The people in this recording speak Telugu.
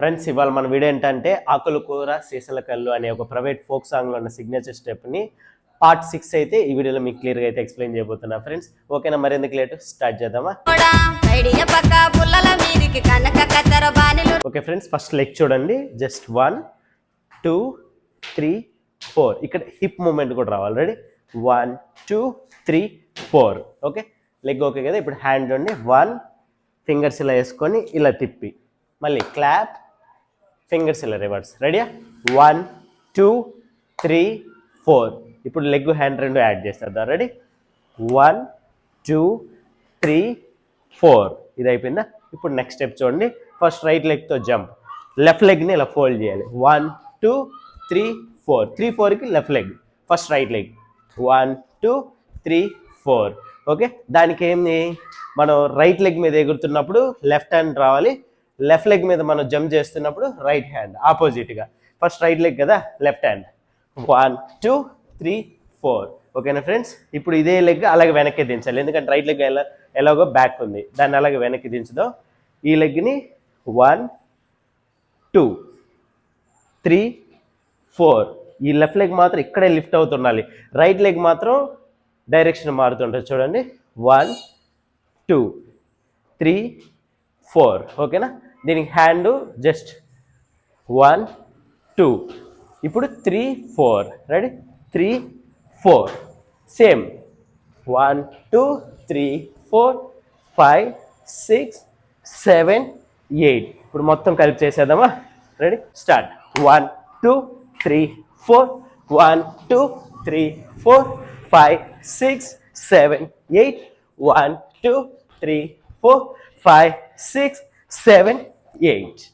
ఫ్రెండ్స్ ఇవాళ మన వీడియో ఏంటంటే ఆకుల కూర సీసల కళ్ళు అనే ఒక ప్రైవేట్ ఫోక్ సాంగ్లో ఉన్న సిగ్నేచర్ స్టెప్ని పార్ట్ 6 అయితే ఈ వీడియోలో మీకు క్లియర్గా అయితే ఎక్స్ప్లెయిన్ చేయబోతున్నా ఫ్రెండ్స్. ఓకేనా, మరెందుకు లేటు స్టార్ట్ చేద్దామా. ఓకే ఫ్రెండ్స్, ఫస్ట్ లెగ్ చూడండి. జస్ట్ 1 2 3 4 ఇక్కడ హిప్ మూమెంట్ కూడా రావాలి. రెడీ 1 2 3 4. ఓకే, లెగ్ ఓకే కదా. ఇప్పుడు హ్యాండ్ చూడండి. 1 ఫింగర్స్ ఇలా వేసుకొని ఇలా తిప్పి మళ్ళీ క్లాప్, ఫింగర్స్ ఇలా రివర్స్. రెడీయా 1 2 3 4. ఇప్పుడు లెగ్ హ్యాండ్ రెండు యాడ్ చేసేద్దాం. రెడీ 1 2 3 4. ఇది అయిపోయిందా. ఇప్పుడు నెక్స్ట్ స్టెప్ చూడండి. ఫస్ట్ రైట్ లెగ్తో జంప్, లెఫ్ట్ లెగ్ని ఇలా ఫోల్డ్ చేయాలి. 1 2 3 4. 3 4కి left leg, first right leg 1 2 3 4. Okay, దానికి ఏంది, మనం రైట్ లెగ్ మీద ఎగురుతున్నప్పుడు లెఫ్ట్ హ్యాండ్ రావాలి, లెఫ్ట్ లెగ్ మీద మనం జంప్ చేస్తున్నప్పుడు రైట్ హ్యాండ్ ఆపోజిట్గా. ఫస్ట్ రైట్ లెగ్ కదా, లెఫ్ట్ హ్యాండ్ 1 2 3 4. ఓకేనా ఫ్రెండ్స్, ఇప్పుడు ఇదే లెగ్ అలాగే వెనక్కి దించాలి, ఎందుకంటే రైట్ లెగ్ ఎలాగో బ్యాక్ ఉంది, దాన్ని అలాగే వెనక్కి దించుదాం. ఈ లెగ్ని 1 2 3 4. ఈ లెఫ్ట్ లెగ్ మాత్రం ఇక్కడే లిఫ్ట్ అవుతుండాలి, రైట్ లెగ్ మాత్రం డైరెక్షన్ మారుతుంటుంది. చూడండి 1 2 3 4. ఓకేనా, దీనికి హ్యాండ్ జస్ట్ 1 2. ఇప్పుడు 3 4. రెడీ 3 4. సేమ్ 1 2 3 4 5 6 7 8. ఇప్పుడు మొత్తం కలిపి చేసేద్దామా. Ready start 1 2 3 4 1 2 3 4 5 6 7 8 1 2 3 4 5 6 7 8.